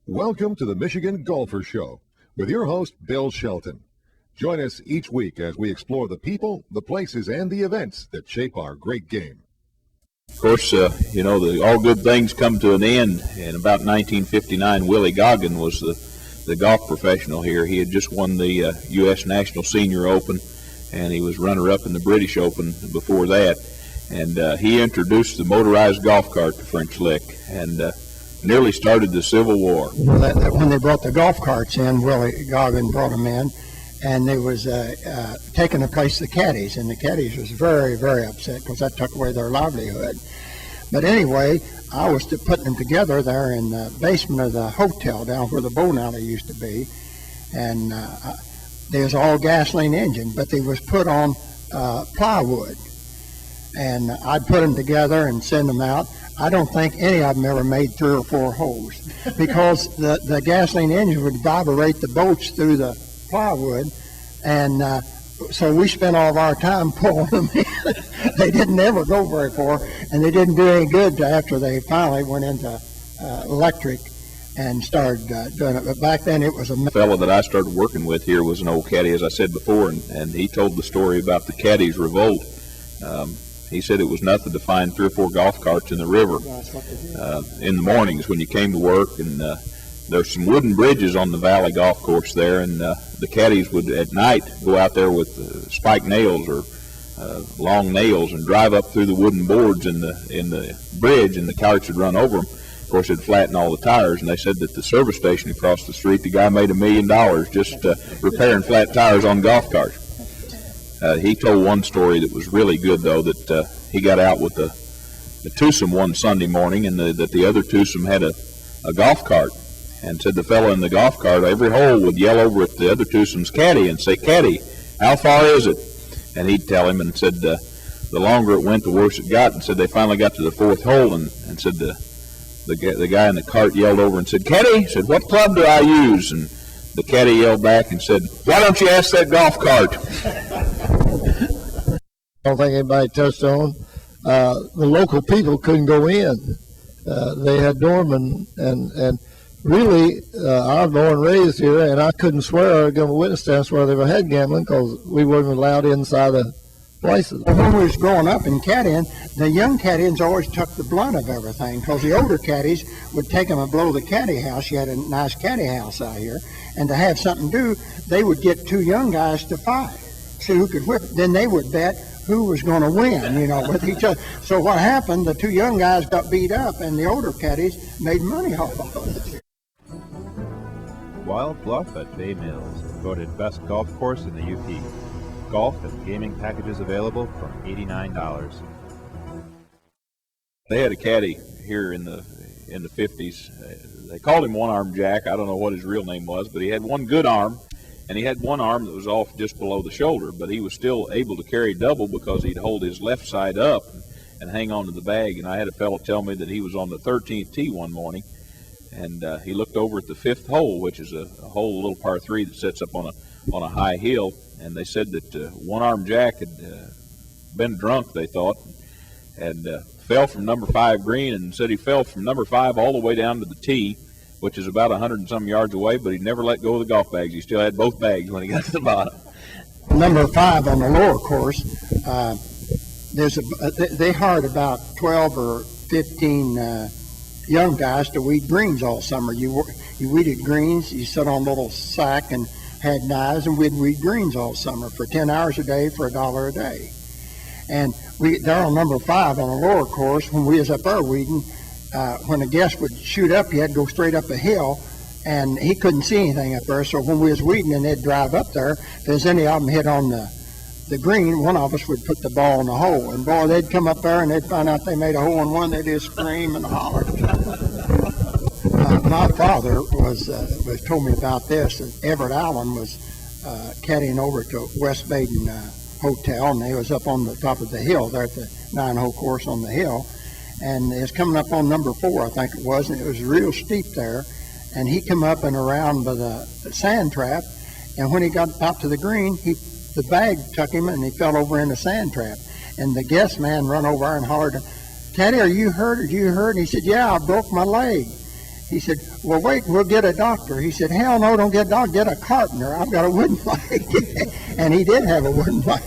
Welcome to the Michigan Golfer Show with your host, Bill Shelton. Join us each week as we explore the people, the places, and the events that shape our great game. Of course, all good things come to an end. In about 1959, Willie Goggin was the golf professional here. He had just won the U.S. National Senior Open, and he was runner-up in the British Open before that. And he introduced the motorized golf cart to French Lick, and nearly started the Civil War. When they brought the golf carts in, Willie Goggin brought them in, and they was taking the place of the Caddies, and the Caddies was very, very upset because that took away their livelihood. But anyway, I was putting them together there in the basement of the hotel down where the bowling alley used to be, and they was all gasoline engine, but they was put on plywood, and I'd put them together and send them out. I don't think any of them ever made 3 or 4 holes because the gasoline engine would vibrate the boats through the plywood, and so we spent all of our time pulling them in. They didn't ever go very far, and they didn't do any good after they finally went into electric and started doing it. But back then it was a fellow that I started working with here was an old caddy, as I said before, and he told the story about the Caddies Revolt. He said it was nothing to find 3 or 4 golf carts in the river in the mornings when you came to work. And there's some wooden bridges on the Valley Golf Course there, and the caddies would at night go out there with spike nails or long nails and drive up through the wooden boards in the bridge, and the carts would run over them. Of course, it'd flatten all the tires, and they said that the service station across the street, the guy made $1 million just repairing flat tires on golf carts. He told one story that was really good, though, that he got out with the twosome one Sunday morning, and that the other twosome had a golf cart, and said the fellow in the golf cart, every hole, would yell over at the other twosome's caddy and say, "Caddy, how far is it?" And he'd tell him, and said the longer it went, the worse it got, and said they finally got to the 4th hole, and said the guy in the cart yelled over and said, "Caddy," said, "what club do I use?" And the caddy yelled back and said, "Why don't you ask that golf cart?" I don't think anybody touched on. The local people couldn't go in. They had doormen, and really, I was born and raised here, and I couldn't swear or give a witness stand where they ever had gambling because we weren't allowed inside the places. When we was growing up in caddying, the young caddies always took the blunt of everything because the older caddies would take them and blow the caddy house. You had a nice caddy house out here, and to have something to do, they would get 2 young guys to fight, see who could whip. Then they would bet who was going to win, with each other. So what happened, the 2 young guys got beat up, and the older caddies made money off of it. Wild Bluff at Bay Mills, voted best golf course in the UP. Golf and gaming packages available from $89. They had a caddy here in the 50s. They called him One-Arm Jack. I don't know what his real name was, but he had one good arm, and he had one arm that was off just below the shoulder, but he was still able to carry double because he'd hold his left side up and hang on to the bag. And I had a fellow tell me that he was on the 13th tee one morning, and he looked over at the 5th hole, which is a hole, a little par 3 that sets up on a high hill, and they said that One-Arm Jack had been drunk, they thought, and fell from number 5 green, and said he fell from number 5 all the way down to the tee, which is about 100 and some yards away, but he never let go of the golf bags. He still had both bags when he got to the bottom. Number 5 on the lower course, they hired about 12 or 15 young guys to weed greens all summer. You weeded greens, you sit on a little sack and had knives, and we'd weed greens all summer for 10 hours a day for $1 a day. And they're on number 5 on the lower course. When we was up there weeding, when a guest would shoot up, he had to go straight up a hill, and he couldn't see anything up there. So when we was weeding and they'd drive up there, if there's any of them hit on the green, one of us would put the ball in the hole. And boy, they'd come up there and they'd find out they made a hole in one, they'd just scream and holler. My father was told me about this, and Everett Allen was caddying over to West Baden Hotel, and they was up on the top of the hill there at the 9-hole course on the hill, and it was coming up on number 4, I think it was, and it was real steep there, and he come up and around by the sand trap, and when he got out to the green, the bag took him and he fell over in the sand trap, and the guest man run over and hollered, "Caddy, are you hurt? Are you hurt?" And he said, "Yeah, I broke my leg." He said, well, wait, we'll get a doctor. He said, hell no, don't get a doctor, get a carpenter. I've got a wooden leg. And he did have a wooden leg.